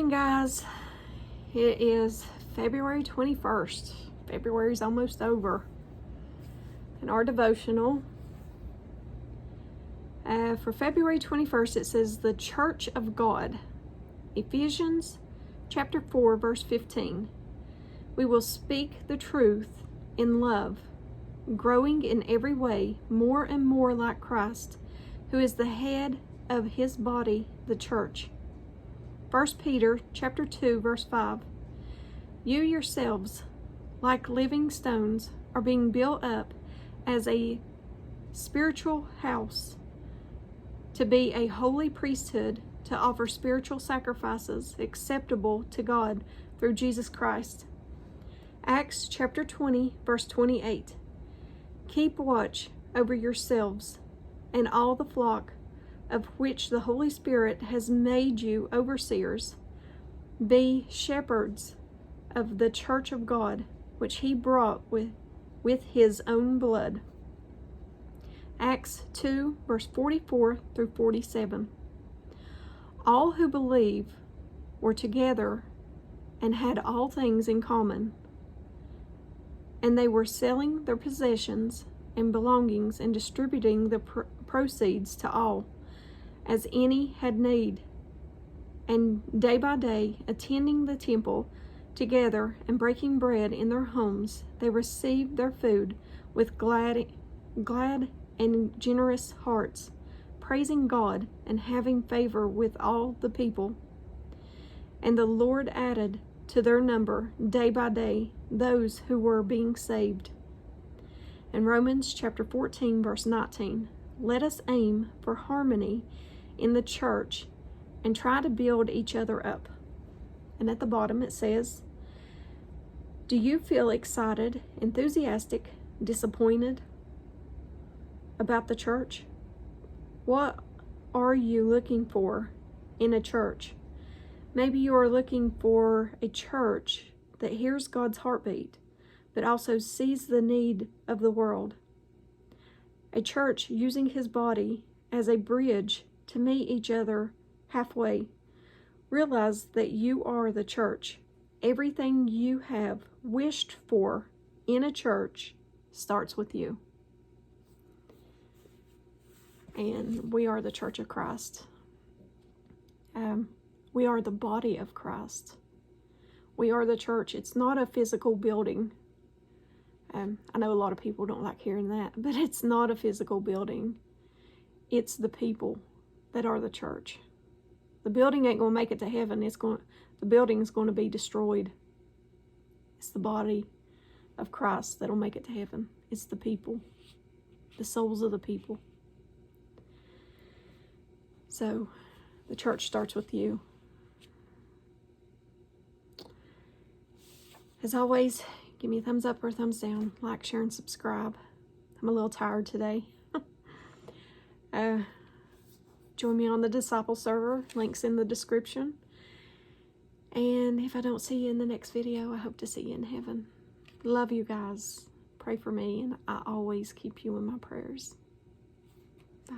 morning, guys. It is February 21st. February's almost over. And our devotional for February 21st, it says the Church of God. Ephesians chapter 4, verse 15. We will speak the truth in love, growing in every way more and more like Christ, who is the head of his body, the church. 1 Peter chapter 2, verse 5. You yourselves, like living stones, are being built up as a spiritual house, to be a holy priesthood, to offer spiritual sacrifices acceptable to God through Jesus Christ. Acts chapter 20, verse 28. Keep watch over yourselves and all the flock of which the Holy Spirit has made you overseers. Be shepherds of the church of God, which he bought with his own blood. Acts 2, verse 44 through 47. All who believe were together and had all things in common, and they were selling their possessions and belongings and distributing the proceeds to all, as any had need, and day by day, attending the temple together and breaking bread in their homes, they received their food with glad and generous hearts, praising God and having favor with all the people. And the Lord added to their number day by day those who were being saved. In Romans chapter 14, verse 19, let us aim for harmony in the church and try to build each other up. And at the bottom it says, do you feel excited, enthusiastic, disappointed about the church? What are you looking for in a church? Maybe you are looking for a church that hears God's heartbeat, but also sees the need of the world. A church using his body as a bridge to meet each other halfway. Realize that you are the church. Everything you have wished for in a church starts with you. And we are the church of Christ. We are the body of Christ. We are the church. It's not a physical building. I know a lot of people don't like hearing that, but it's not a physical building. It's the people that are the church. The building ain't going to make it to heaven. The building is going to be destroyed. It's the body of Christ that'll make it to heaven. It's the people, the souls of the people. So, the church starts with you. As always, give me a thumbs up or a thumbs down. Like, share, and subscribe. I'm a little tired today. Join me on the Disciple server. Links in the description. And if I don't see you in the next video, I hope to see you in heaven. Love you guys. Pray for me, and I always keep you in my prayers. Bye.